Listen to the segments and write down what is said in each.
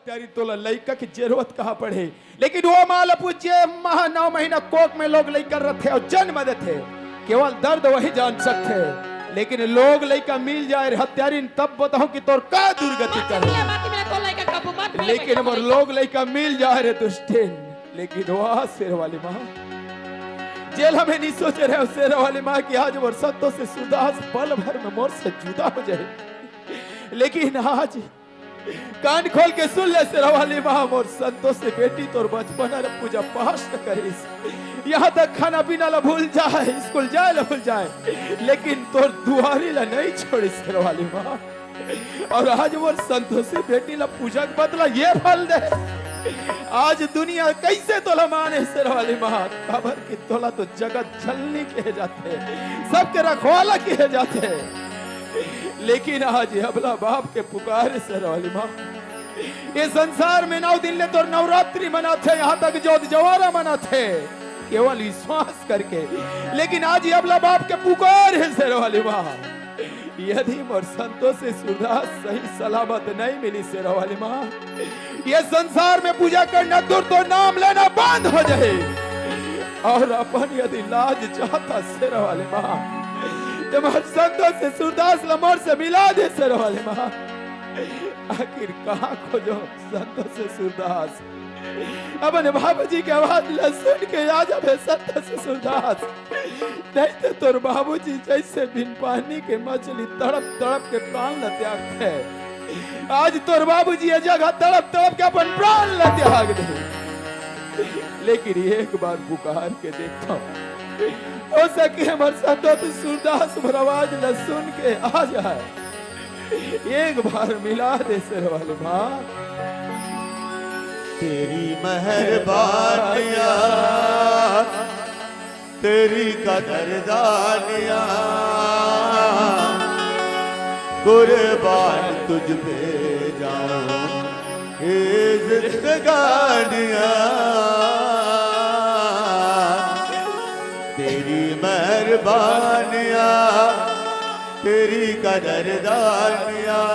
हत्यारी तोला लड़का की जरूरत कहाँ पड़े, लेकिन वो माल पूछिए 9 महीना कोक में लोग लड़का रखे और जन्म देते, केवल दर्द वही जान सकते, लेकिन लोग लड़का मिल जाए हत्यारी तब बताओ कि तोर का दुर्गति करे, लेकिन मोर लोग लड़का मिल जाए रे दुष्टिन। लेकिन वह शेर वाली माँ जेल हमें नहीं सोच रहे शेर वाली माँ की आज मोर संतों से सुदास पल भर में मोर से जुदा हो जाए, लेकिन आज कान खोल के सुन ले शेर वाली माँ, मोर संतों से बेटी तोर बचपन पूजा पाठ न करिस, यहाँ तक खाना पीना ला भूल जाए, स्कूल जाए ला भूल जाए, लेकिन तोर दुआरी ला नहीं छोड़ी शेर वाली माँ। और आज मोर संतों से बेटी ला पूजा के बदला ये फल दे, आज दुनिया कैसे तोला माने शेर वाली माँ, खबर की तोला तो जगत झलनी कहे जाते, सबके रखवाला कहे जाते, लेकिन आज अबला बाप के पुकारे शेर वाली माँ, ये संसार में 9 दिन ले तो नवरात्रि मनाते, यहाँ तक जोत जवारा मनाते केवल विश्वास करके, लेकिन आज अबला बाप के पुकार है शेर वाली माँ। यदि मोर संतों से सुरदास सही सलामत नहीं मिली शेर वाली माँ, ये संसार में पूजा करना दूर तो नाम लेना बंद हो जाए, और अपन यदि लाज चाहता शेर वाली माँ तुम्हारे संतों से सुरदास लमोर से मिला दे शेर वाली माँ। आखिर कहाँ खोजो संतों से सुरदास, अपने बाबूजी की आवाज सुन के आ जाए संतों से सुरदास, नहीं तो तोर बाबूजी जैसे बिन पानी के मछली तड़प तड़प के प्राण न त्यागते, आज तोर बाबूजी ये जगह तड़प तड़प के अपन प्राण न त्याग दे, लेकिन एक बार पुकार के देखता हो सके हमारे संतों तो सुरदास आवाज न सुन के आ जाए, एक बार मिला दे शेर वाली माँ। तेरी मेहरबानियां तेरी कदरदानियां कुर्बान तुझ पे जाऊं ये जिंदगानियां, तेरी मेहरबानियां तेरी कदरदानियां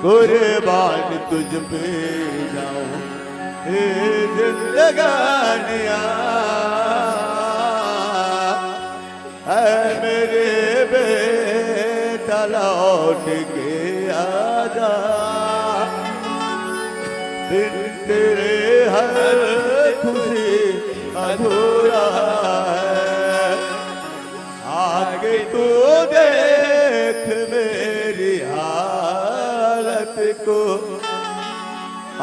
कुर्बान तुझ पे जाऊं हे जिंदगानियां, है मेरे बेटा लौट के आजा, बिन तेरे हर खुशी अधूरा है, आगे तू देख मेरी हालत को,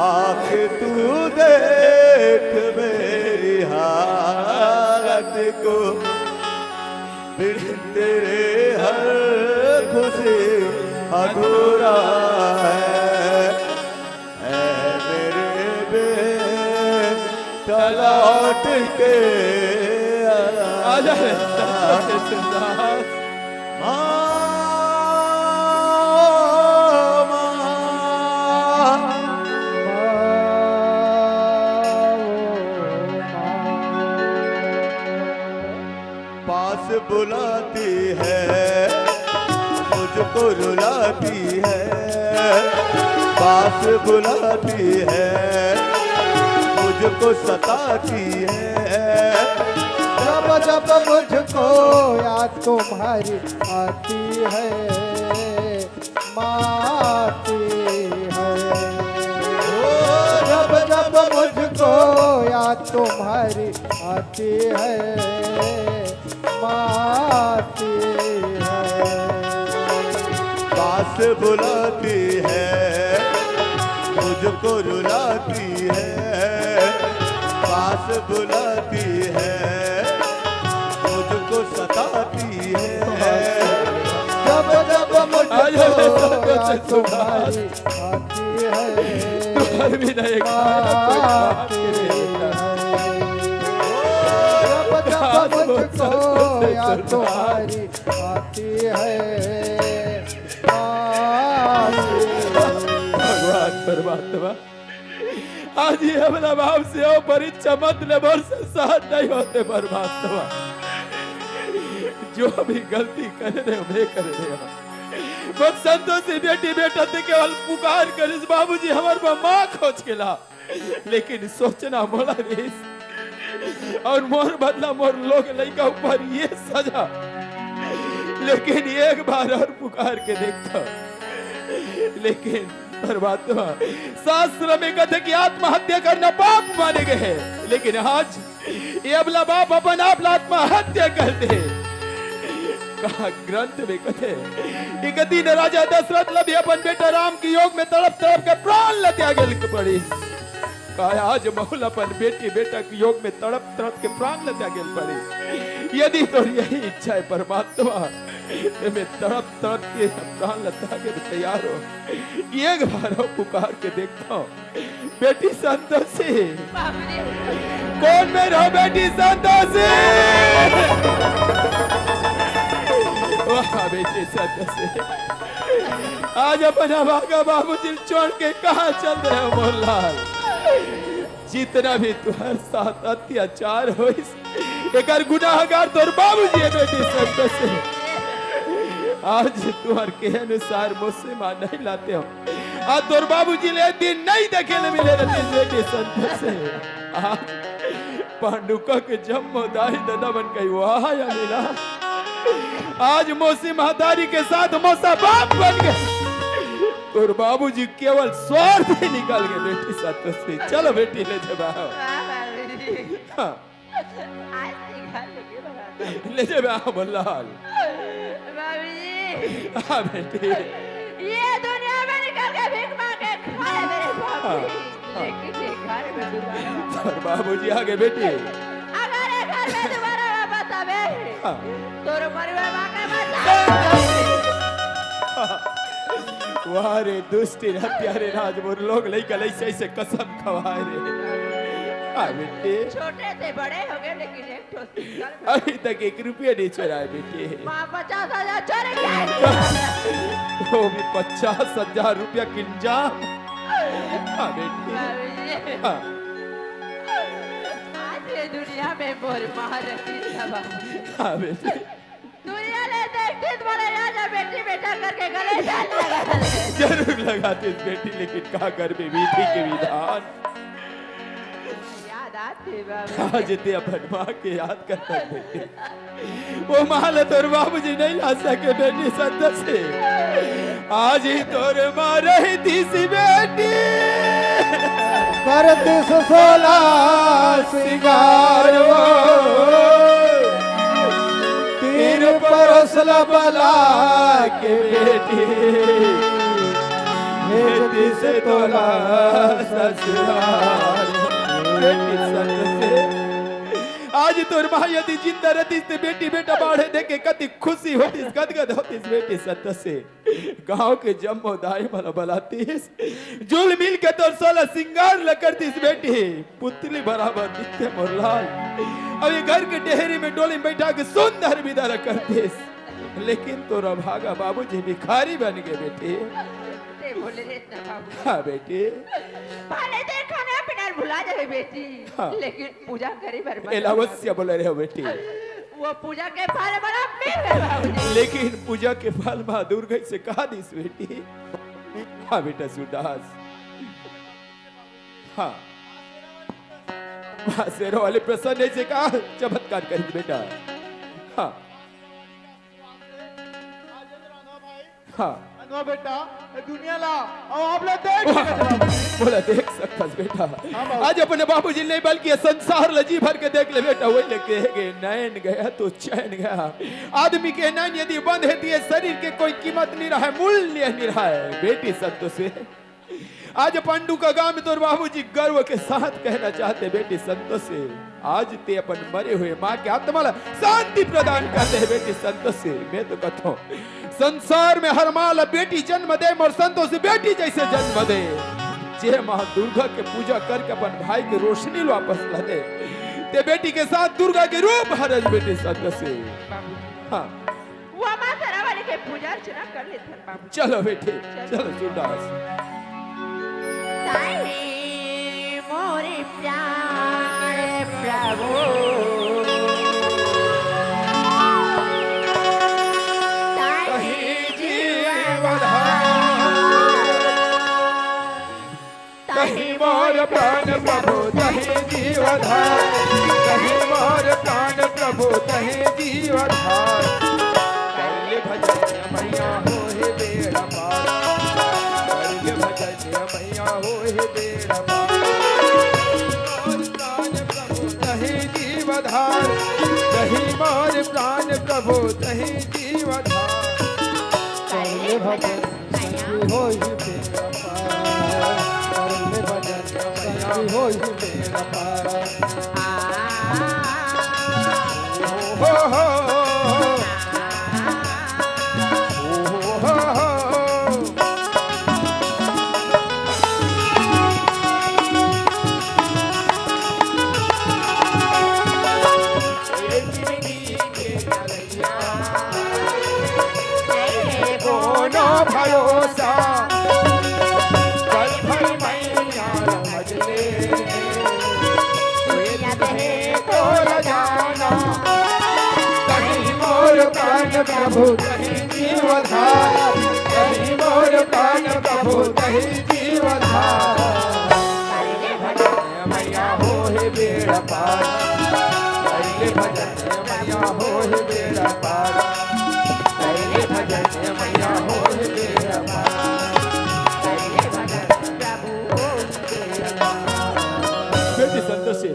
आगे तू देख मेरी हालत को, बिन तेरे हर खुशी अधूरा है, मेरे बेटा लौट के आजा पास बुलाती है मुझको रुलाती है, पास बुलाती है मुझको सताती है, जब जब मुझको याद तुम्हारी आती है माती है, जब जब मुझको याद तुम्हारी आती है माती है, पास बुलाती है मुझको रुलाती है, पास बुलाती है मुझको सताती है, जब जब मुझको याद तुम्हारी आती है माती है, जब जब मुझको याद तुम्हारी आती है माती है। भगवान परमात्मा आज ये अपना भाव से हो परीक्षा मत ले, बोल से सहज नहीं होते परमात्मा, जो भी गलती कर रहे हो मैं कर रहे हो, वो संतोषी बेटी बेटा ते केवल पुकार करिस बाबूजी हमार पर माँ खोज केला, लेकिन सोचना मोला रेस और मोर बदला मोर लोग लइका ऊपर ये सजा, लेकिन एक बार और पुकार के देखता। लेकिन परमात्मा शास्त्र में कहते कि आत्महत्या करना पाप माने गए हैं, लेकिन आज ये अबला बाप अपन आप आत्महत्या करते हैं। कहा ग्रंथ में कहते कि गति न राजा दशरथ लभी अपन बेटा राम की योग में तड़प तड़प के प्राण ल त्यागे पड़ी। कहा आज बहुल अपन बेटी बेटा के योग में तड़प तड़प के प्राण ल त्यागे पड़ी। यदि तो यही इच्छा है परमात्मा तो मैं तड़प तड़प के प्राण ल त्यागे तैयार हो। एक बार हो पुकार के देखता हूँ बेटी संतोषी, कौन में रहो बेटी संतोषी? वाह बेटी संतोषी, आज अपना भागा बाबूजी छोड़ के कहाँ चल रहे हो मोहनलाल? जितना भी तुम्हारे साथ अत्याचार हो एक गुनाहगार तोर बाबूजी है बेटी संतोषी। आज तुम्हारे के अनुसार मुझसे मान नहीं लाते हो, आज तोर बाबूजी ले दिन नहीं देखे ले मिले रहते बेटी संतोषी। आज पांडुका के जन्म दाही दादा बन गई वाह या मिला, आज मौसी महतारी के साथ मौसा बाप बन गए। और बाबूजी केवल स्वार्थ ही निकल गए बेटी संतोषी। चलो बेटी ले जाओ, हाँ। ले जाओ मोहनलाल। हाँ बेटी, ये दुनिया में निकल के भीख मांगे खाए मेरे बाबूजी, लेकिन ये घर में दोबारा और बाबूजी आगे बेटी, अगर ये घर में दोबारा वापस आवे हाँ। तो परिवार मांगे मत वाह रे दुष्टी हत्यारे राज मोर लोग लइका लइसे ऐसे कसम खवाए रे। हाँ बेटी, छोटे से बड़े हो गए लेकिन एक ठो सिंगल अभी तक 1 रुपया नहीं चुराए बेटी। माँ 50,000 चोरी किया। वो भी 50,000 रुपया किंजाम। हाँ बेटी, बाबूजी, हाँ। आज ये दुनिया में मोर मार रखी सब। हाँ बेटी, दुनिया ले देखती तुम्हारे राजा बेटी बेटा करके गले डाल लगा जरूर लगाते इस बेटी, लेकिन कहा घर में विधि के विधान। याद आती बाबू, आज ते अपन माँ के याद करता बेटी, वो माल तोर बाबूजी नहीं ला सके बेटी संतोषी। आज ही तोर माँ रही थी सी बेटी, करती सुसोला सिंगार वो, तीर परसल बला के बेटी बेटी से तोला ससुराल। बेटी संतोषी, आज तोर माँ यदि जिंदा रहती तो बेटी बेटा बाढ़े देखे कति खुशी होती, गदगद होती बेटी संतोषी। गांव के जम्मो दाई मला बलातीस, जुल मिल के तोर 16 सिंगार ल करतीस बेटी, पुतली बराबर दिखते मोरलाल। अभी घर के डेहरी में डोली में बैठा के सुंदर विदा करतीस, लेकिन तोरा भागा बाबूजी भिखारी बन गए बेटी। ते बोले रे ना बाबू, हाँ बेटी, पहले तो खाना पीना भुला जाए बेटी, हाँ। लेकिन पूजा करी बर्बाद। अवश्य बोले रहे हो बेटी, वो पूजा के फल बड़ा मिल गए बाबूजी। लेकिन पूजा के फल माँ दुर्गा से कहा दीस बेटी। हाँ बेटा सुदास, हाँ माँ शेरों वाले प्रसन्न से कहा चमत्कार करी बेटा। हाँ हाँ नो बेटा दुनिया ला और आप लोग देख बोला देख सकता बेटा, आज अपने बाबूजी नहीं बल्कि संसार लजी भर के देख ले बेटा। वही लेके गए नैन गया तो चैन गया। आदमी के नैन यदि बंद है तो शरीर के कोई कीमत नहीं रहा है, मूल्य नहीं रहा है बेटी संतोषी। आज पांडु का गांव में तो बाबूजी गर्व के साथ कहना चाहते बेटी संतोषी, आज ते अपन मरे हुए माँ के आत्मा शांति प्रदान करते हैं बेटी संतोषी। मैं तो कहता हूँ संसार में हर माँ बेटी जन्म दे और संतोषी बेटी जैसे जन्म दे। जे माँ दुर्गा के पूजा करके अपन भाई के रोशनी वापस ला दे, ते बेटी के साथ दुर्गा के रूप हरज बेटी संतोषी। हाँ वो माँ सरावाली के पूजा अर्चना कर लेते बाबू। चलो बेटी चलो सुदास। ताई मोरे प्यारे प्रभु, ताई जीवन प्राण प्रभु तहे जीवधार, कहीं मोर प्राण प्रभु तहे जीवधार। करले भजन मैया होए बेड़ा पार, करले भजन मैया होए बेड़ा पार। मोर प्राण प्रभु तहे जीवधार, कहीं मोर प्राण प्रभु तहे जीवधार। करले भजन संगी होई बेड़ा पार, करले भजन संगी होई बेड़ा पार। हो हो हो हो। कोनो भरोसा पल भर मैया भजले, तो जाना कहीं मोर प्राण प्रभु कहीं जीवधार, कहीं मोर प्राण प्रभु कहीं जीवधार। मैया होए बेड़ा पार, करले भजन मैया होए बेड़ा पार, करले भजन मैया होए बेड़ा पार, करले भजन प्रभु होए बेड़ा पार। बेटी संतोषी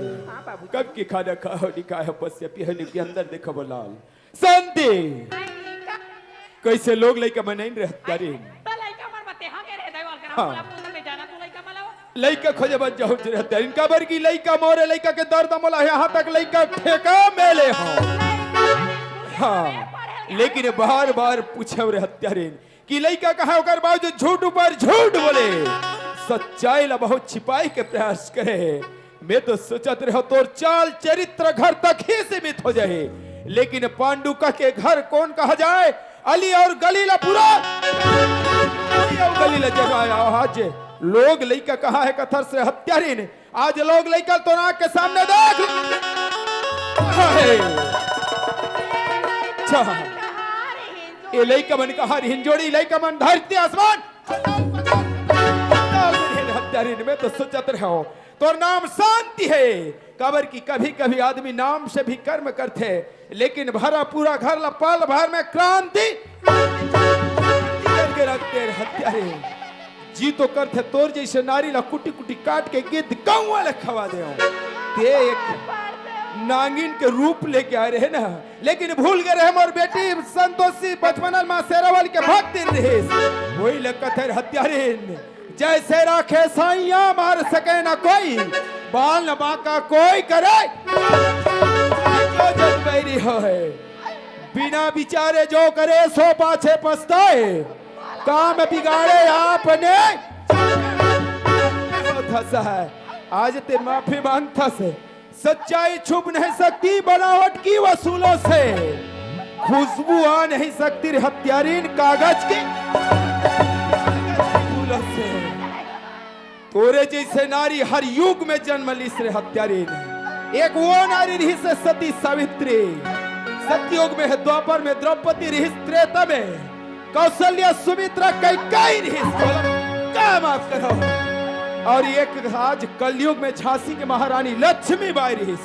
कब की खाना खाओ निकाय पस्य पिहने के अंदर देखो बोलाल शांति कैसे लोग लइका बनाइन रहत करी तो लइका मन बते हागे रे देवल करा हाँ। बोला पूछ में जाना तू लइका मलावा लइका खोजे बन जाओ रहत इनका बर की लइका मोरे लइका के दर्द मोला यहां तक लइका ठेका मेले हो। हाँ लेकिन बार बार पूछे रहत कि लइका कहा ओकर बावजूद झूठ ऊपर झूठ बोले, सच्चाई ला बहुत छिपाई के प्रयास करे। मैं तो सोचत रहो तोर चाल चरित्र घर तक ही सीमित हो जाए, लेकिन पांडुका के घर कौन कहा जाए? अली और गलीला पूरा अली और गलीला जगाया। आज लोग लइका कहा है कथर से हत्यारीन, आज लोग लइका तो आंख के सामने देख। ये लइका मन कहा हिंजोड़ी लइका मन धरती आसमान हत्यारीन में तो सोचत रहो तो नाम शांति है। कबर की कभी कभी आदमी नाम से भी कर्म करते, लेकिन भरा पूरा घर ला पल भर में क्रांति करके रखते हत्यारे जी तो करते तोर जैसे नारी ला कुटी कुटी काट के गिद्ध गाँव वाले खवा दे ते एक नागिन के रूप लेके आए रहे ना, लेकिन भूल गए रहे मोर बेटी संतोषी बचपन मां शेरावाली के भक्ति रहे वही लगते हत्यारे जैसे राखे साइया मार सके ना कोई, बाल न बाका कोई करे जो जग बैरी हो है। बिना विचारे जो करे सो पाछे पछताए, काम बिगाड़े आपने फंसा है। आज ते माफी मांगता से सच्चाई छुप नहीं सकती बनावट की वसूलों से, खुशबू आ नहीं सकती हत्यारीन कागज की से। तोरे जैसे नारी हर युग में जन्म ली से हत्यारीन, एक वो नारी रही से सती सावित्री, सतयुग में है द्वापर में द्रौपदी रही, त्रेता में कौशल्या सुमित्रा कैकेयी रही, क्या माफ करो। और एक आज कलयुग में झांसी की महारानी लक्ष्मीबाई रही,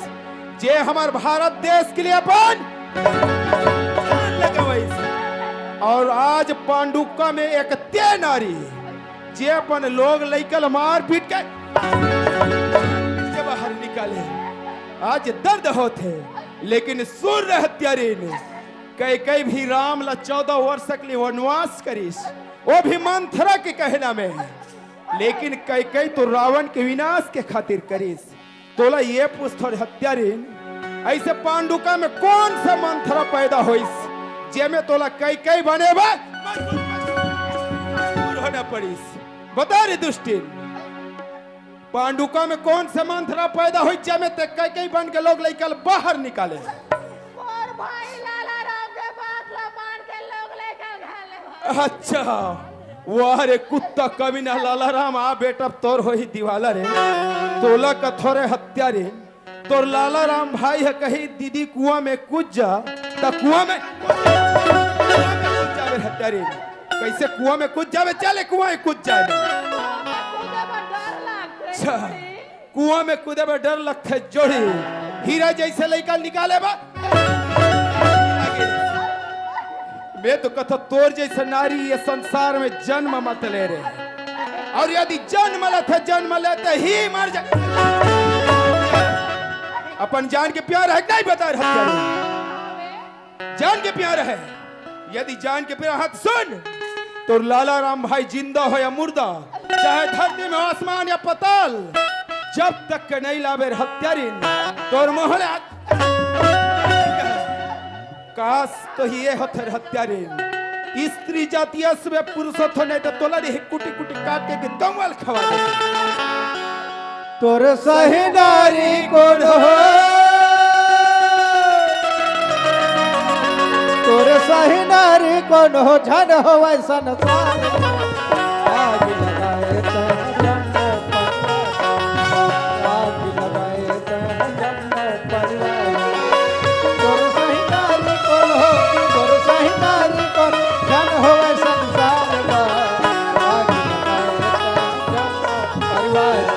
जे हमारे भारत देश के लिए अपन और आज पांडुका में एक ते नारी जे अपन लोग लइकल मार पीट के बाहर निकाले। आज दर्द होते, लेकिन सुर हत्यारीन कई भी राम ला 14 वर्ष के लिए वनवास करीस, वो भी मंथरा के कहना में, लेकिन कई तो रावण के विनाश के खातिर करीस। तोला ये पूछथो हत्यारीन ऐसे पांडुका में कौन सा मंथरा पैदा होइस जे में तोला कई बने बा होना पड़ीस? बता रे दुष्टिन, पांडुका में कौन सा मंथरा पैदा हुई में ते कई बन के लोग लेकर बाहर निकाले? और भाई लाला राम के बात ला मान के लोग लेकर घाले। अच्छा वाह रे कुत्ता कमीना लाला राम आ बेटा तोर हो ही दिवाला रे, तोला कथोरे हत्यारे तोर लाला राम भाई है कहीं दीदी कुआं में कूद जा ता कुआं में कूद जावे हत्यारे, कैसे कुआं में कूद जावे? चले कुआं में कूद जावे। कूदे पर डर लगते कुआं में कूदे में डर लगते जोड़ी हीरा जैसे लड़का निकाले बा मैं तो कथा तोर जैसे नारी ये संसार में जन्म मत ले रहे और यदि जन्म लेते ही मर जा अपन जान के प्यार है नहीं बता रहा जान के प्यार है यदि जान के प्यार हाथ सुन तो लाला राम भाई जिंदा हो या मुर्दा चाहे धरती में आसमान या पताल जब तक के नहीं लावे हत्यारिन तोर मोहले काश तो ये होते हत्यारिन स्त्री जातीय में पुरुष नहीं तो तोला कुटी कुटी काट के कमल खवा दे तोर सही नारी कौन हो तोर सही नारी कौन हो झन हो वैसा आग लगाए तो जन्म आग लगाए तो जन्म परिवार तोर सही नारी कौन हो तोर सही नारी कौन झन हो वैसा आग लगाए तो जन्म परिवार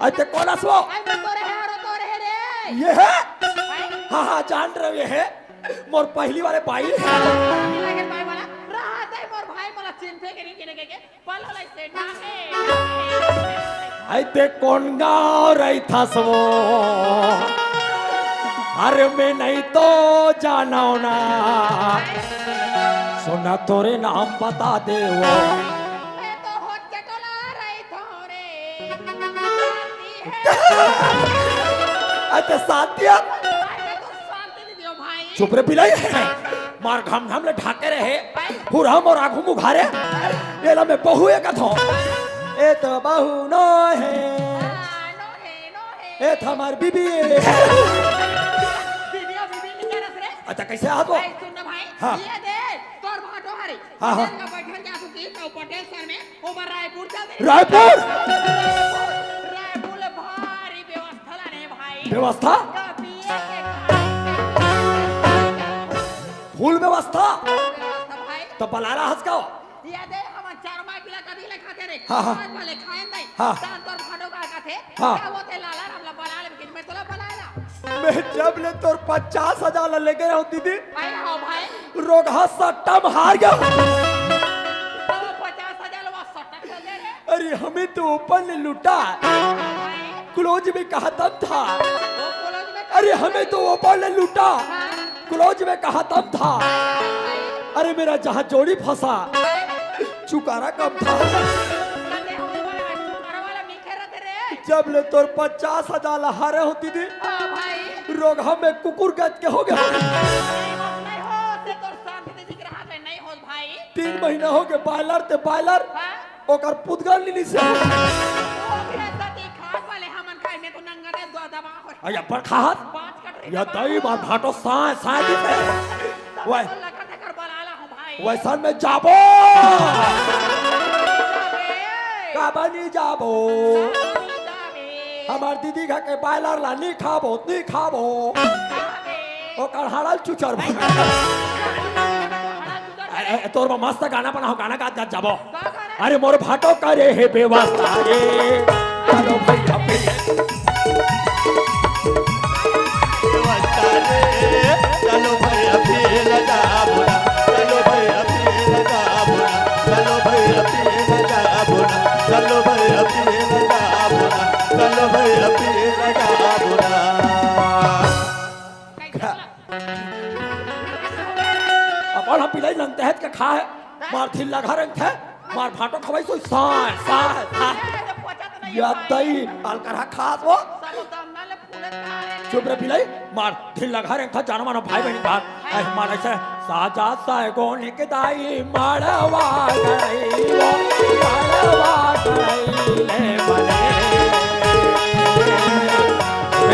अरे कौन आसो ये है हाँ हाँ जान रहे ये है मोर पहली वाले भाई ऐते कौन गाँव रही था सो अरे मैं नहीं तो जाना ना सुना तोरे नाम बता दे वो अरे साथिया चुप रे पिलाई मार घम घम ले ढाके रहे पूरा मोर आँखों मुखारे ये ला मैं बहू एक थो ए तो बहू नो है ए तो हमार बीबी अच्छा कैसे आ तो हाँ हाँ हाँ रायपुर व्यवस्था फुल व्यवस्था तो बलाला हंस का हाँ हाँ हाँ मैं जब ले तोर 50,000 लेके रहूं दीदी रोग सट्टा में हार गया अरे हमें तो ऊपर ने लूटा क्लोज में कहा तब था अरे हमें तो ऊपर ने लूटा क्लोज में कहा तब था अरे मेरा जहां जोड़ी फंसा चुकारा कब था जब ले तोर 50,000 हारे होती थी रोग हमें कुकुर गज के हो गया 3 महीना हो गए बायलर ते बायलर ओकर पुदगल लीली से अया पर खात या दई बार भाटो साए साए दिते वैसा में जाबो काबनी जाबो हमार दीदी का के बायलर ला नी खाबो ओकर हाड़ल चुचर तोर मस्त गाना बनाओ गाना गा जाबो अरे मोर भाटो करे हे बेवास्ता रे चलो भैया चलो भैया पे लगा बुरा चलो भैया पे लगा बुरा चलो भैया पे लगा बुरा चलो भैया पे लगा बुरा चलो भैया पे लगा बुरा तहत के खा है मार थिल्ला घर थे मार भाटो खवाई सो साय साय साय या दई अलकरा खास वो चुप रे पिलाई मार थिल्ला घर था जानो मानो भाई बहन बात ऐ मार ऐसे साजा साय गोने के दाई मारवा गई वो मारवा गई ले बने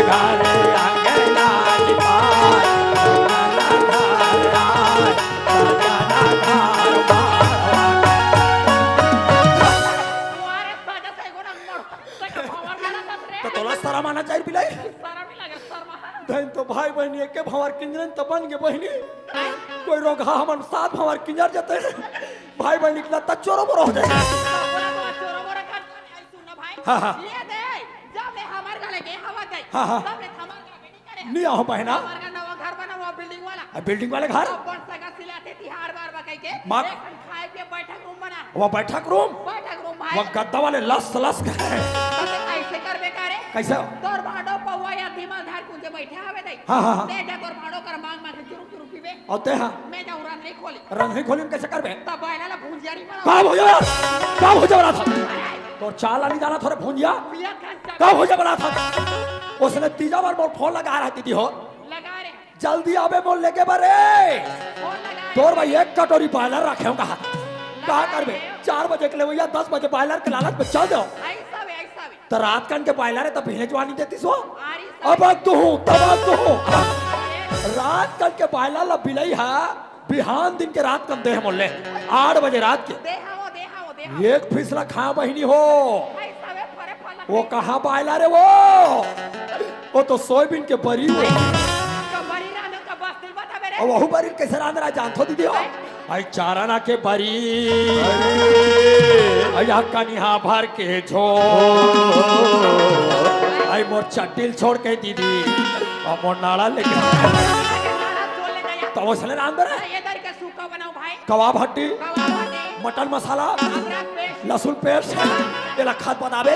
घरे अंगना लिपाय तो तोला सारा माना चाहिए पिलाई धन तो भाई बहनी के भंवर किंजरन त बन के बहनी कोई रोगा हमन साथ भंवर किंजर जते भाई बहनी के त चोरो बरो हो जाए हां हां हां नहीं आओ बहना बिल्डिंग वाले घर वो बैठक रूम वो गद्दा वाले लस लस कैसे तोर भाडो पौवा या धीमा धार कुंजे बैठे हवे दई हां हां दे जा तोर भाडो कर मांग मांग चुरु चुरु पीबे औते हां मैं जा उरान नहीं खोली रंग नहीं खोली कैसे करबे तब बायला ला भुंजियारी बना का हो जा रहा था तो चाल नहीं जाना थोड़े भुंजिया पिया खान का हो जा रहा था उसने तीजा बार मोर फोन लगा रही थी हो लगा रे जल्दी आवे मोल लेके बरे फोन लगा तोर भाई एक कटोरी बायलर रखे का का करबे 4 बजे के ले या 10 बजे बायलर के लालच में चल दो ऐसा वे तो रात कन के बायलर है तो पहले जवानी देती सो आरी अब तू तब तू रात कन के बायलर ला बिलई है बिहान दिन के रात कन दे मोले 8 बजे रात के दे हाओ एक फिसला खा बहिनी हो ऐसा वे फरे फला वो कहाँ बायलर है वो तो सोयाबीन के बरी हो कबरी रानो का बस दिल बता मेरे और वहु बरी कैसे रांध रहा जानतो दीदी हो आई चाराना के बरी आई हक्का निहा भर के झो आई मोर चट्टिल छोड़ के दीदी और मोर नाड़ा लेके तो वो सले रांध रहा ये दर के सूखा बनाओ भाई कबाब हट्टी कबाब हटे मटन मसाला अदरक पेस्ट लहसुन पेस्ट ये लखत बतावे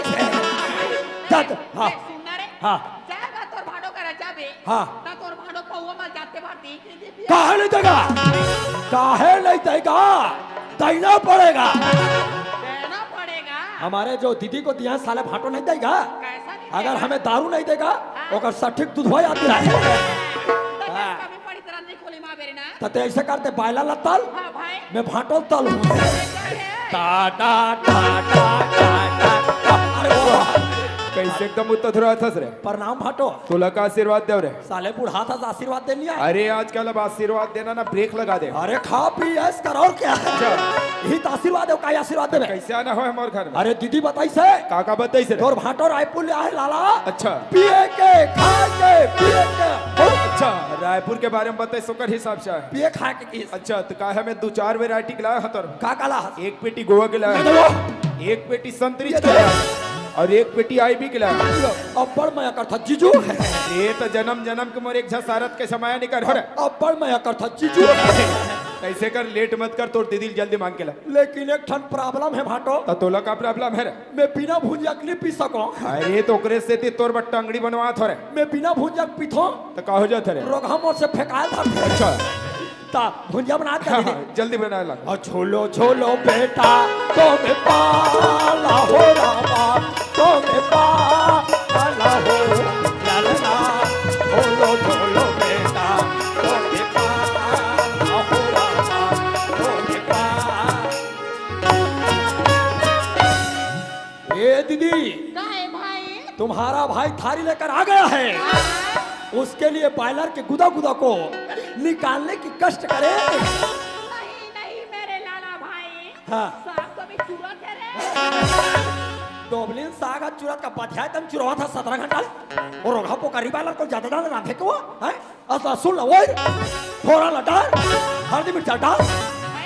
तक हाँ सुनना रे हाँ जाएगा तोर भाडो कर जाबे हाँ ता तोर भाडो पौवा में जाते भारती काहे नहीं देगा काहे नहीं देगा देना पड़ेगा देना पड़ेगा हमारे जो दीदी को दिया साले भाटो नहीं देगा कैसा नहीं अगर हमें दारू नहीं देगा ओकर सठिक दूधवा आती रहे कभी पड़ी तरह नहीं खोली मां बेरे ना तो ऐसे करते बायला ला तल हां भाई मैं भाटो तल हूँ टा टा टा टा टा अरे वो कैसे एकदम उत्तर रहा था रे प्रणाम भाटो तुला का आशीर्वाद देव रे साले बूढ़ा था आशीर्वाद दे लिया अरे आजकल अब आशीर्वाद देना ना ब्रेक लगा दे अरे खा पी ऐस कर और क्या यही तो आशीर्वाद है का आशीर्वाद देवे कैसे आना हो हमारे घर में अरे दीदी बताई से काका बताई से तोर भाटो रायपुर ले आए लाला अच्छा पिए के खाए के पिए के अच्छा रायपुर के बारे में बताई सोकर हिसाब से है। पिए खाए के किस अच्छा तो का है मैं 2-4 वैरायटी खिलाया हतर का काला एक पेटी गोवा खिलाया एक पेटी संतरी खिलाया और एक पेटी आईबी खिलाया अब्बड़ मैं कर था जीजू ये तो जन्म जन्म के मोर एक झसारत के समय निकर हो रे अब्बड़ मैं कर था जीजू ऐसे कर लेट मत कर तोर दीदी जल्दी मांग के ला लेकिन एक ठन प्रॉब्लम है भाटो तो तोला का प्रॉब्लम है रे मैं बिना भुंजिया के नहीं पी सको अरे तो ओकरे से तोर बट टंगड़ी बनवा थोरे मैं बिना भुंजिया के पीथो तो का हो जात रे रोग हम से फेंकाल था अच्छा ता भुंजिया बना के हाँ, दीदी जल्दी बना ला और झोलो झोलो बेटा तो मैं पाला हो रामा तो मैं पाला हो लाला झोलो झोलो बेटा तो मैं पाला हो रामा तो मैं ये दीदी काहे भाई तुम्हारा भाई थारी लेकर आ गया है उसके लिए बॉयलर के गुदा गुदा को निकालने की कष्ट करे नहीं नहीं मेरे लाला भाई हाँ। साहब तो भी चूरत है रे डोबलिन सागा चुरत का पथिया तम चुरवा था 17 घंटा और रोगा पोकारी बॉयलर को ज्यादा डाल ना फेंको है असा सुन लो ओए थोड़ा लटा हल्दी मिर्चा डाल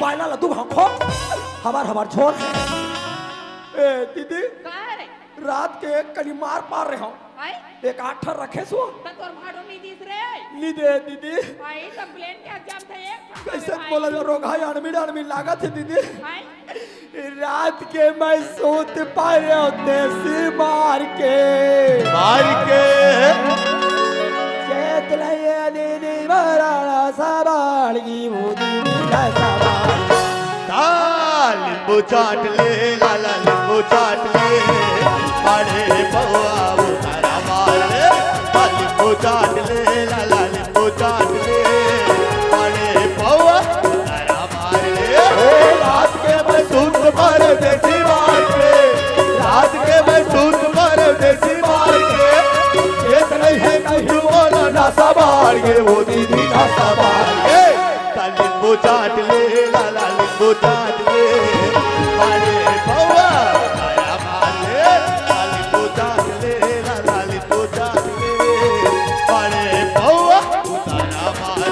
बॉयलर ला दू खो हमार छोड़ ए दीदी काहे रे रात के एक कली मार पार रहे हो भाई एक 8 रखे सो तो तोर भाडो नहीं दिस रे नी दे दीदी भाई तो प्लेन के एग्जाम थे एक कैसे बोला जो रोग है अनमिल लागत है दीदी भाई रात के मैं सोते पाए होते सी मार के चेत लये दीदी मराना सवाल की वो दीदी का सवाल नींबू चाट ले लाला नींबू चाट ले बड़े पौआ उतारा मार ले नींबू चाट ले लाला नींबू चाट ले बड़े पौआ उतारा मार ले रात के मैं सूत पर देसी मार के रात के मैं सूत पर देसी मार के एक नहीं है कहीं वाला नासा मार के वो दीदी नासा मार के नींबू चाट ले लाला नींबू चाट ले बड़े पौआ उतारा मार ले नींबू चाट ले लाला नींबू चाट ले बड़े पौआ उतारा मार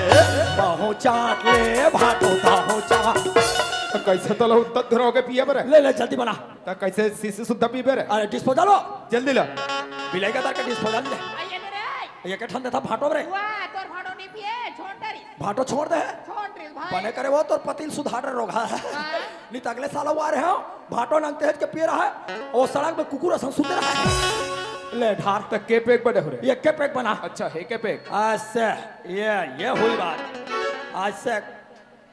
ले बाहों चाट ले भाटो बाहों चाट तो कैसे तो लोग तक धरोगे पिए पर ले ले जल्दी बना तो कैसे शीशी शुद्ध पी पर अरे डिस्पोजल हो जल्दी ला बिलाई का डिस्पोजल ले आइए रे ये के ठंडे था भाटो रे वाह तोर भाड़ो नहीं पिए छोड़ दरी भाटो छोड़ दे छोड़ दे भाई बने करे वो तो पतिल सुधार रोगा है हाँ। नहीं तो अगले साल वो आ रहे हो भाटो नंग तेज के पी रहा है और सड़क में कुकुर असं सुते रहा है ले ढार तक के पैक बड़े हो रहे ये के पैक बना अच्छा है के पैक ऐसे ये हुई बात आज से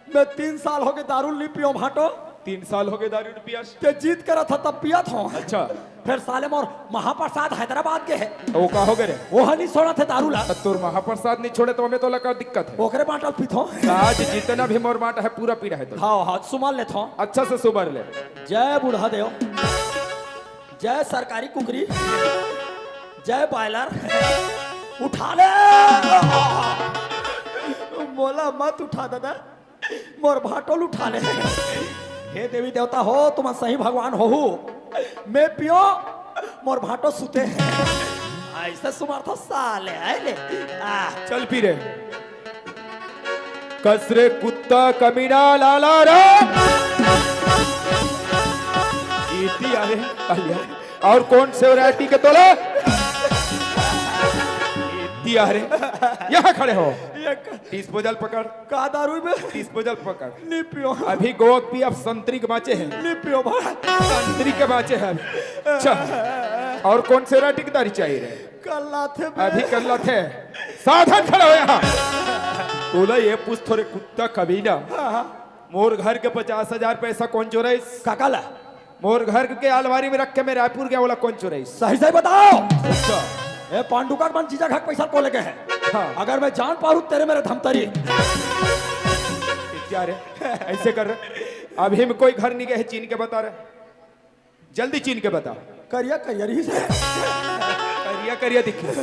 मैं 3 साल हो गए दारू नहीं पियो भाटो 3 साल हो गए दारू नहीं पिया ते जीत करा था तब पिया था अच्छा फिर साले मोर महाप्रसाद हैदराबाद के है तो वो का हो गए रे वो हनी सोना थे दारू ला तो तोर महाप्रसाद नहीं छोड़े तो हमें तो लगा दिक्कत है ओकरे बाटल पीथो आज जितना भी मोर बांटा है पूरा पी रहा है तो हाँ हाँ सुमाल ले थो अच्छा से सुबर ले जय बूढ़ा देव जय सरकारी कुकरी जय बॉयलर उठा ले बोला मत उठा दादा मोर भाटोल उठा ले हे देवी देवता हो तुम सही भगवान हो मैं पियो मोर भाटो सुते हैं ऐसे सुमार था साले आले चल पी रे कसरे कुत्ता कमीना लाला रे इतनी आए और कौन से वैरायटी के तोला इतनी आ रहे यहाँ खड़े हो डिस्पोजल पकड़ का दारू में डिस्पोजल पकड़ नहीं पियो अभी गोक पी अब संतरी के बाँचे हैं नहीं पियो भाई संतरी के बाँचे हैं अच्छा और कौन से वैरायटी की दारू चाहिए रे कल्ला थे अभी कर ला थे साधन खड़ा हो यहाँ तोला ये पूछ थोड़े कुत्ता कभी ना मोर घर के 50,000 पैसा कौन चोराई काकाला मोर घर के अलमारी में रख के मैं रायपुर गया बोला कौन चोराई सही सही बताओ अच्छा ए पांडु का मन जीजा घाट पैसा को लेके है हाँ। अगर मैं जान पाऊं तेरे मेरे धमतरी क्या रे ऐसे कर रहे अभी में कोई घर नहीं गए चीन के बता रहे जल्दी चीन के बता करिया करियरी से करिया करिया दिखे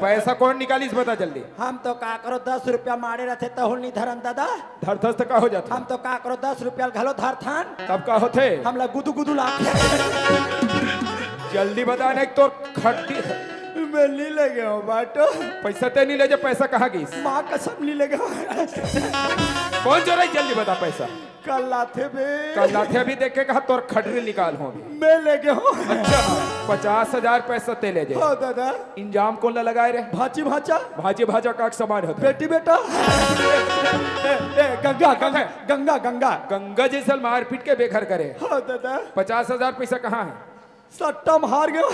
पैसा कौन निकाली बता जल्दी हम तो का करो 10 रुपया मारे रहते तो नहीं धरन दादा धर धस का हो जाता हम तो का करो 10 रुपया घलो धर थान तब का होते हम लोग गुदु गुदु लाख जल्दी बता नहीं तो खट्टी मैं नहीं ले गया हूँ बाटो पैसा ते नहीं ले जा पैसा कहाँ गई माँ कसम नहीं ले गया कौन चोराई जल्दी बता पैसा कल लाथे बे कल लाथे अभी देखे कहा तोर खटरी निकाल हो अभी मैं ले गया हूँ अच्छा 50,000 पैसा ते ले जाए हाँ दादा इंजाम कौन लगाए रे भाची भाचा भाजी भाजा का समान होता बेटी बेटा गंगा गंगा गंगा गंगा गंगा जैसे मारपीट के बेघर करे हाँ दादा 50,000 पैसा कहाँ है सट्टा हार गया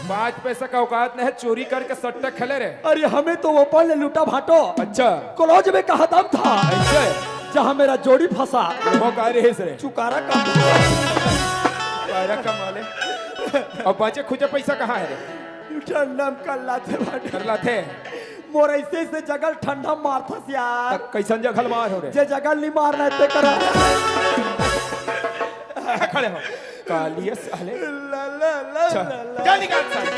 5 पैसा का औकात नहीं है चोरी करके सट्टा खेले रे अरे हमें तो वो पल लूटा भाटो अच्छा कॉलेज में कहा दम था ऐसे जहाँ मेरा जोड़ी फंसा वो का रहे रे चुकारा का सारा कमाले और बचे खुजे पैसा कहाँ है रे ठंडा कर लाते भाटो कर लाते मोर ऐसे ऐसे जगल ठंडा मारता यार कैसन जगल मार हो रे जे जगल नहीं मारना है ते करा खड़े हो कालिया साले ला ला ला अच्छा, ला क्या निकाल साले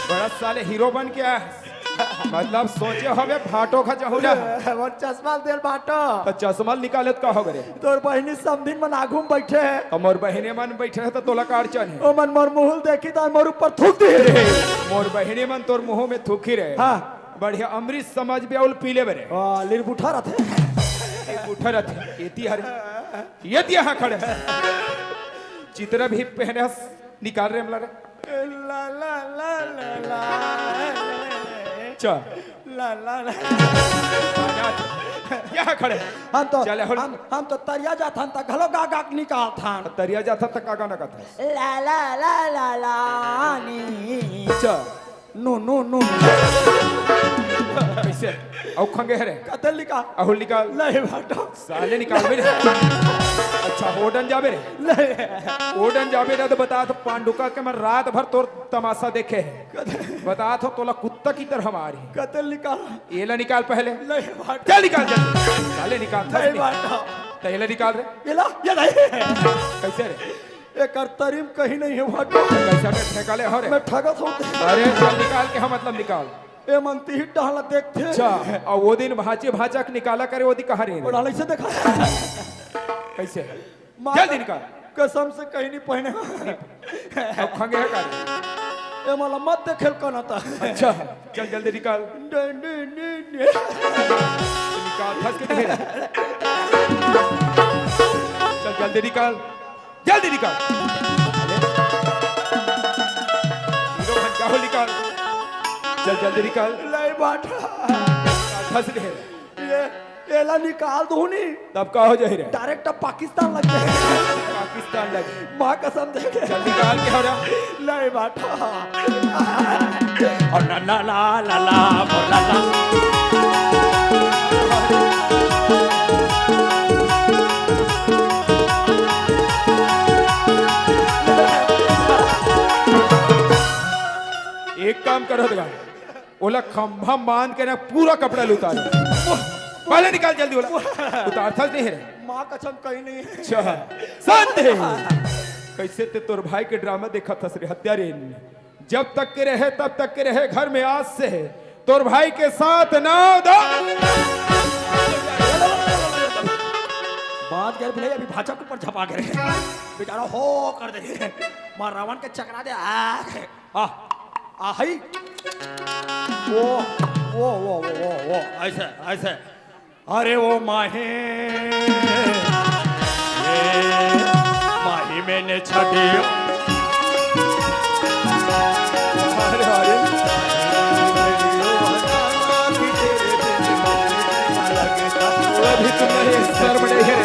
बड़ा साले हीरो बन के आया मतलब सोचे हमें भाटो खा चाहूला वो चश्मा देल बाटो तो चश्मा निकाले तो का हो गए तोर बहिनी समदिन मन आगू में बैठे है मोर बहने मन बैठे है तो तोला का अड़चन है ओ मन मोर मुहुल देखी तो मोर ऊपर थूक दी मोर बहने मन तोर मुंह में थूकी रहे हाँ बढ़िया अमृत समझ बेउल पीले बरे लिर बुठा रहते उठा रहते एती हरे ये यहाँ खड़े चित्र भी पहने निकाल रहे हमला रे ला ला ला ला ला अच्छा ला ला ला यहाँ खड़े हम तो चले हम तो तरिया जात हन तक घलो गा गा निकाल था तरिया जाता तक का गाना था ला ला ला ला ला नी अच्छा नो नो नो कैसे औ खंगे हरे कतल निकाल अहुल निकाल नहीं बाटो साले निकाल भी अच्छा होडन जाबे रे होडन जाबे रे तो बता तो पांडुका के मैं रात भर तोर तमाशा देखे है बता तो तोला कुत्ता की तरह हमारी कतल निकाल येला निकाल पहले नहीं बाट चल निकाल चल साले निकाल नहीं बाट तैला निकाल रे येला ये नहीं कैसे रे एक तरीम कहीं नहीं है बाट कैसा में ठेकाले हो रे मैं ठगत हूँ अरे चल निकाल के हम मतलब निकाल ए मनती ही डाला देखते अच्छा और वो दिन भाचे भाचक निकाला करे वो दी कहा रे और डाला से देखा कैसे माँ जल्दी निकाल कसम से कहीं नहीं पहने अब खंगे है कर ए मला मत देखेल कना था अच्छा चल जल्दी निकाल निकाल फंस के दिखे चल जल्दी निकाल जल्दी निकाल हीरो बन क्या हो निकाल चल जल्दी निकाल नहीं बाट फंस गए ये एला निकाल दो नहीं तब का हो जाए रे डायरेक्ट अब पाकिस्तान लग गए पाकिस्तान लगे माँ कसम दे के चल निकाल के हो रहा नहीं बाट और ला ला ला ला ला ला ला एक काम करो देगा ओला खंभा बांध के ना पूरा कपड़ा उतार पहले निकाल जल्दी ओला उतार था नहीं है माँ कसम कहीं नहीं है अच्छा शांत है कैसे ते तोर भाई के ड्रामा देखा था रे हत्यारे जब तक के रहे तब तक के रहे घर में आज से है तोर भाई के साथ ना दो बात कर भले अभी भाचा के ऊपर झपा के रहे बेचारा हो कर दे मां रावण के चकरा दे आ हई वो ऐसे ऐसे अरे वो माही माही मैंने छठी अरे अरे अभी तुम्हारे सर बड़े है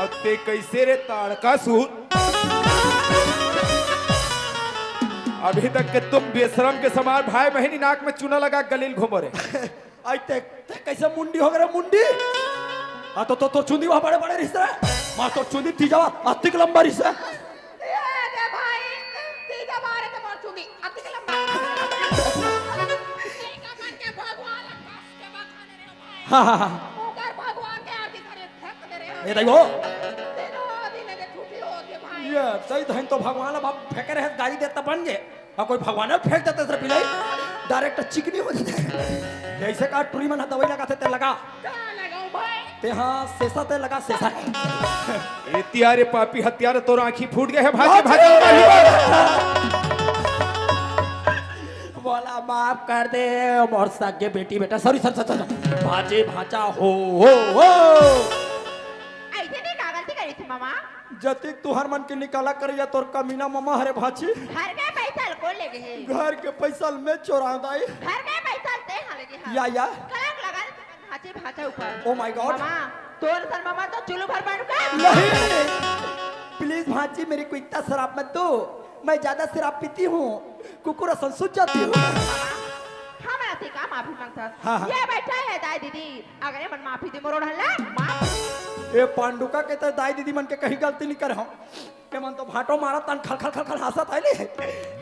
अब ते कैसे रे ताड़का सूट अभी तक के तुम बेशरम के समान भाई बहनी नाक में चूना लगा गलील घूमो रे आई ते कैसे मुंडी हो गया मुंडी आ तो चुंदी वहां बड़े बड़े रिश्ते मां तो चुंदी थी जावा अतिक लंबा रिश्ता ये दे भाई सीधा मारे तो मार चूंगी अति के लंबा का मन के भगवान आकाश के बखाने रे भाई हां ओकर भगवान के आरती करे थक दे रे ये देखो दिनो दिन के छुट्टी हो के भाई ये सही धन तो भगवान अब फेंके रहे गाड़ी देता बन गए और कोई भगवान फेंक देते सर पिलाई डायरेक्ट चिकनी हो जाते जैसे का टूरी मन दवाई लगाते ते लगा क्या लगाऊं भाई ते हाँ शेषा ते लगा शेषा इतिहारे पापी हत्यारे तोर आंखी फूट गए है भाजी भाजी बोला माफ कर दे मोर सगे बेटी बेटा सॉरी सर भाजे भाचा हो ऐसे नहीं का गलती करी थी मामा जतिक तुहर मन के निकाला कर या तोर कमीना मामा हरे भाची घर के पैसा को ले गए घर के पैसा में चोरा दाई घर के पैसा ते हाले के या कलंक लगा भाचे भाचा ऊपर ओ माय गॉड मामा तोर सर मामा तो चुलू भर पड़ का नहीं प्लीज भाची मेरी को इतना शराब मत दो मैं ज्यादा शराब पीती हूँ कुकुरा संसूच जाती हूँ हम आते का माफी मांगता हाँ, हाँ। ये बैठा है दाई दीदी अगर ये मन माफी दे मोरोड हल्ला माफ ए पांडुका के तो दाई दीदी मन के कहीं गलती नहीं कर के मन तो भाटो मारा तन खल खल खल खल हंसत आइले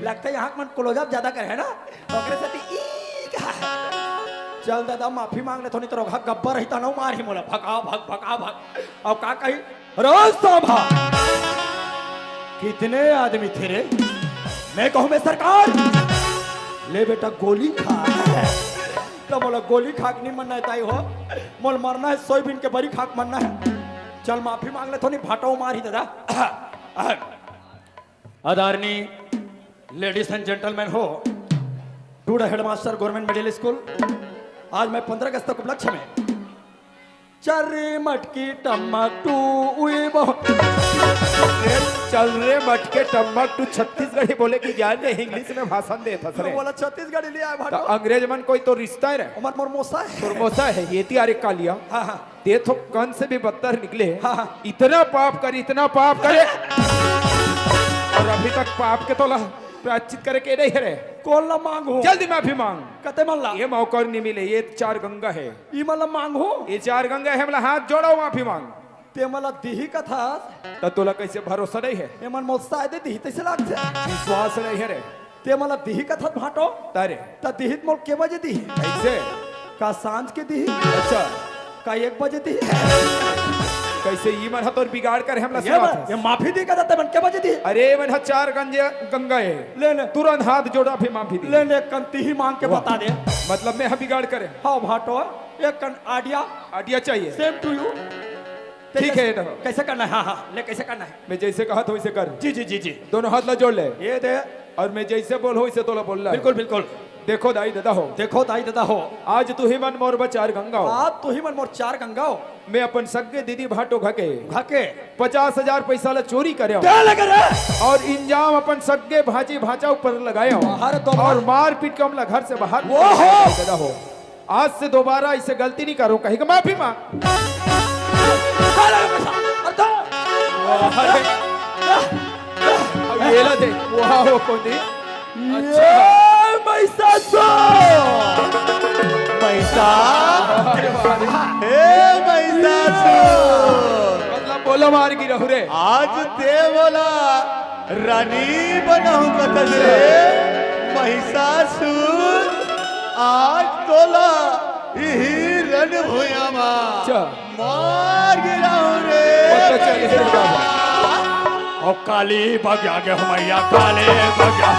लगता है यहाँ मन क्लोजअप ज्यादा करे है ना ओकरे से चल दादा माफी मांग ले थोड़ी तो रोगा गब्बर रहता ना मार ही मोला भगा भग अब का कही रोज सांभा कितने आदमी थे रे मैं कहूँ मैं सरकार ले बेटा गोली खा तो बोला गोली खाक नहीं मरना है ताई हो मोल मरना है सोयाबीन के बड़ी खाक मरना है चल माफी मांग ले थोड़ी भाटो मार ही दादा आदरणीय लेडीज एंड जेंटलमैन हो to the headmaster government middle school आज मैं 15 अगस्त के उपलक्ष्य में चर्री मटकी टमक टू उई चल रे मटके टम्मक तू छत्तीसगढ़ी बोले की ज्ञान ने इंग्लिश में भाषण दे था सरे बोला छत्तीसगढ़ी लिया है तो भाटो अंग्रेज मन कोई तो रिश्ता है रे उमर मोर मोसा है तुरमोसा है ये तियारे का लिया हाँ हाँ ते तो कन से भी बदतर निकले हाँ, हाँ। इतना पाप करे और अभी तक पाप के तो प्रायश्चित करे के नहीं है रे। कौन ला मांगू जल्दी माफी मांग। कते मल्ला ये मौका नहीं मिले, ये 4 गंगा है, ई मला मांगू ये 4 गंगा है, मतलब हाथ जोड़ो माफी मांग। ते मला दिही कथा तो तोला कैसे भरोसा नहीं है, ए मन मोस्ता दे दिही तसे लागते विश्वास नहीं है रे ते मला दिही कथा भाटो तारे। त दिहीत मोल के बजे दिही कैसे? का सांझ के दिही अच्छा का 1 बजे दिही कैसे ये मन तो बिगाड़ कर हमला ये सुना ये माफी दी का मन के बजे दिही अरे मन 4 गंगा है, ले ले तुरंत हाथ जोड़ा फिर माफी दी। ले ले कंती ही मांग के बता दे मतलब मैं बिगाड़ करे हाँ भाटो एक कन आडिया आइडिया चाहिए। सेम टू यू ठीक है तो कैसे करना है हाँ हाँ ले कैसे करना है मैं जैसे कहा था वैसे कर। जी जी जी जी दोनों हाथ ला जोड़ ले ये दे और मैं जैसे बोल वैसे तोला बोलना है। बिल्कुल बिल्कुल देखो दाई दादा हो, देखो दाई दादा हो आज तू ही मन मोर 4 गंगा हो, आज तो ही मन मोर 4 गंगा हो मैं अपन सगे दीदी भाटो घके घके 50,000 पैसा ला चोरी करे हो। क्या लगे रे और इंजाम अपन सगे भाजी भाचा ऊपर लगाए हो अरे तो और मार पीट के हमला घर से बाहर वो हो। दादा हो, आज से दोबारा इसे गलती नहीं करो, कहीं माफी मांग। अब ये ला दे वाह वो कौन दी? अच्छा महिषा अरे वाह रे। हे महिषासुर मतलब बोलो मार की रहू रे। आज ते बोला रानी बनहु कतसे महिषासुर आज तोला यही रणभूयामा अच्छा मार गिराऊ रे पता चले रे बाबा। और काली बग्या गे मैया काले बग्या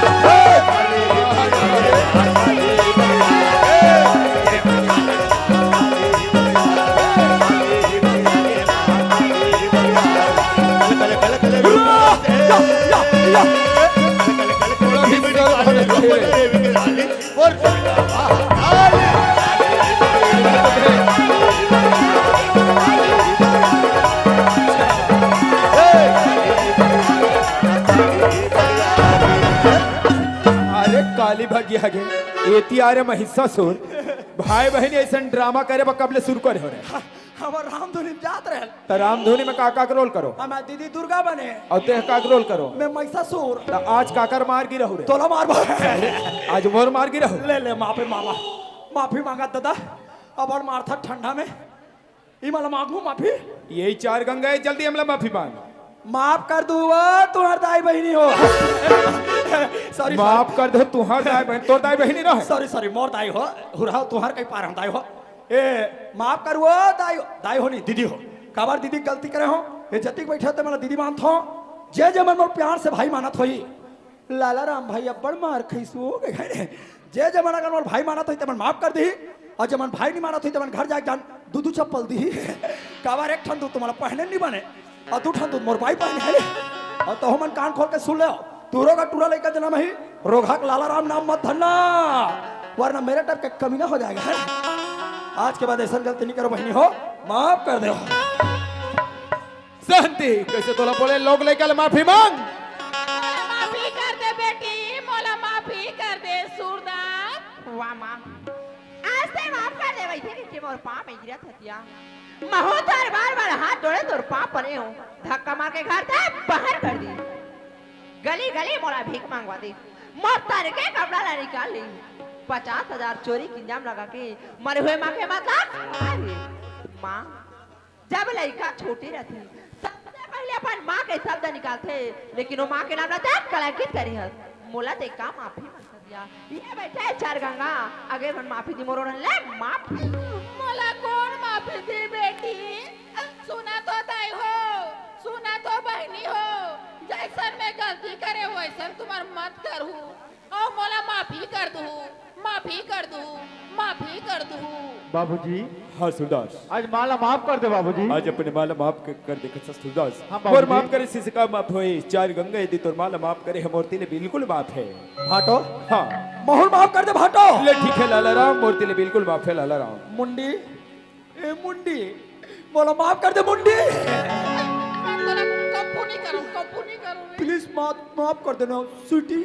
अरे काली भागी आगे एती आ रे महिषासुर भाई बहन ऐसा ड्रामा करे बा कबले शुरू करे हो रे। हमार रामधुनी जात रहे तो रामधुनी में काका का रोल करो हमार दीदी दुर्गा बने और ते का रोल करो। मैं महिषासुर तो आज काकर मार गिरा हो रे, तोला मार आज मोर मार गिरा हो। ले ले माफी मामा माफी मांगा दादा अब और मार था ठंडा में ई मला मांगू माफी यही 4 गंगा है, जल्दी हमला माफी मांग। माफ कर दूंगा तुम्हार दाई बहिनी हो सॉरी माफ कर दो तुहार दाई बहन, तोर दाई बहनी ना है। सॉरी सॉरी मोर दाई हो हुरा तुम्हार कहीं पार हम दाई हो ए माफ करो दाई दाई हो नहीं दीदी हो काबार दीदी गलती करे हो ये जतिक बैठे होते मला दीदी मानत हो जे जे मन मोर प्यार से भाई मानत होई लाला राम भाई अब्बड़ मार खैसो गए जे जे मन अगर मोर भाई मानत होई त मन माफ कर दी और जब मन भाई नहीं मानत होई त मन घर जाके जान दूधू चप्पल दी काबार एक ठन दूध तुम्हारा पहने नहीं बने और 2 ठन दूध मोर भाई पहने है और तो मन कान खोल के सुन ले तूरो का टूरा लेकर जन्म ही रोघक लाला राम नाम मत धरना वरना मेरे टाइप का कमी ना हो जाएगा आज के बाद ऐसा गलती नहीं करो बहनी हो माफ कर दो शांति कैसे तोला बोले लोग लेकर माफी मांग। मोला माफी कर दे बेटी, मोला माफी कर दे सूरदास। वाह माँ, आज से माफ कर दे वैसे कि मोर पाँव में गिरा था महो तार बार हाथ जोड़े तोर पाँव पड़े हो धक्का मार के घर से बाहर कर दी गली गली मोला भीख मांगवा दी मोर तार के कपड़ा ला निकाल ली 50,000 चोरी की इल्जाम लगा के मरे हुए माँ के मतलब माँ जब लड़का छोटी रहती सबसे पहले अपन माँ के शब्द निकालते लेकिन वो माँ के नाम रहता कलंकित करी है मोला ते का माफी मत दिया ये बैठा है 4 गंगा अगे मन माफी दी मोरो ले माफी मोला कौन माफी दी बेटी सुना तो ताई हो सुना तो बहनी हो जैसन मैं गलती करे वैसन तुम्हार मत करू और मोला माफी कर दू माफी कर दू माफी कर दू बाबूजी हाँ सूरदास, आज माला माफ कर दे बाबूजी। आज अपने माला माफ कर दे सूरदास। हाँ, बाबूजी। और माफ करे सिसी का माफ होए 4 गंगा यदि तोर माला माफ करे हम मूर्ति ले बिल्कुल माफ है। भाटो हाँ मोहन माफ कर दे भाटो ले ठीक है लाला राम, मूर्ति ले बिल्कुल माफ है लाला राम। मुंडी ए मुंडी बोला माफ कर दे मुंडी कपूनी करूं प्लीज माफ कर देना स्वीटी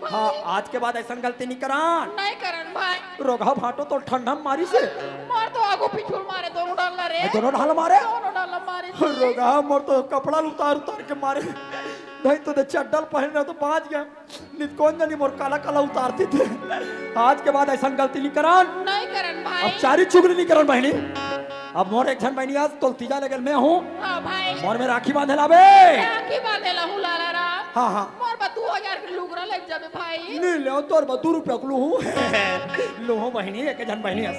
हाँ आज के बाद ऐसा गलती नहीं करान नहीं करन भाई रोगा भाटो तो ठंडा मारी से मार तो आगो पिछुल मारे दोनों डाल रे दोनों ढाल मारे दोनों डाल मारे रोगा मोर तो कपड़ा उतार उतार के मारे नहीं तो चड्डल पहन रहे तो 5 गए नित कौन जानी मोर काला काला उतारती थे। आज के बाद ऐसा गलती नहीं करान, नहीं करन भाई। अब चारी चुगली नहीं करन बहनी। अब मोर एक जन बहनी आज तो तीजा लगल मैं हूँ, हाँ भाई। मोर में राखी बांधे लाबे। राखी बांधे लहू लाला रा। हाँ हाँ मोर बा 2000 के लुगरा लग जाबे भाई। नहीं ले तोर 2 रुपया को लूहू बहनी एक जन बहनी हस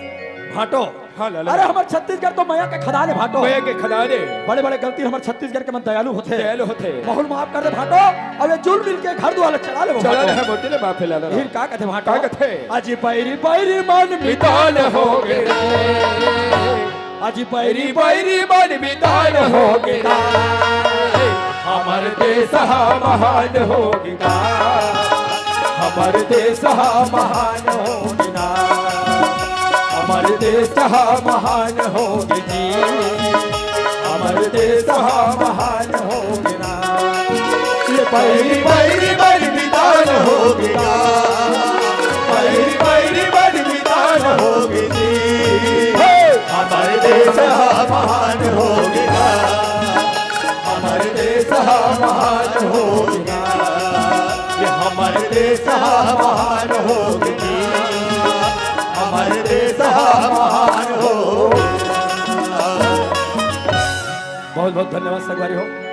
भाटो। हाँ लाला। अरे हमार छत्तीसगढ़ तो मया के खदाने भाटो। भैया के खदाने बड़े बड़े गलती हमारे छत्तीसगढ़ के मन दयालु होते हैं, दयालु होते। बहुत माफ कर दे भाटो। अब ये जुल मिल के घर द्वार चला ले चला भाटो। रहे मोटे ले बापे लाला। फिर का कहते भाटो? का कहते? अजी पैरी पैरी मन मितान हो गए, अजी पैरी बैरी मन विधान हो गिरा, हमार देश महान हो गिरा, हमार देश महान हो गिरा, हमार देश महान हो गिरी, हमार देश महान हो गिरा। ये बैरी बैरी मन विधान हो गिरा, बैरी बैरी मन विधान हो गिरी, हमारे देश महान हो गया, हमारे देश महान हो गया, ये हमारे देश महान हो गया, हमारे देश महान हो गया। बहुत बहुत धन्यवाद संगवारी हो।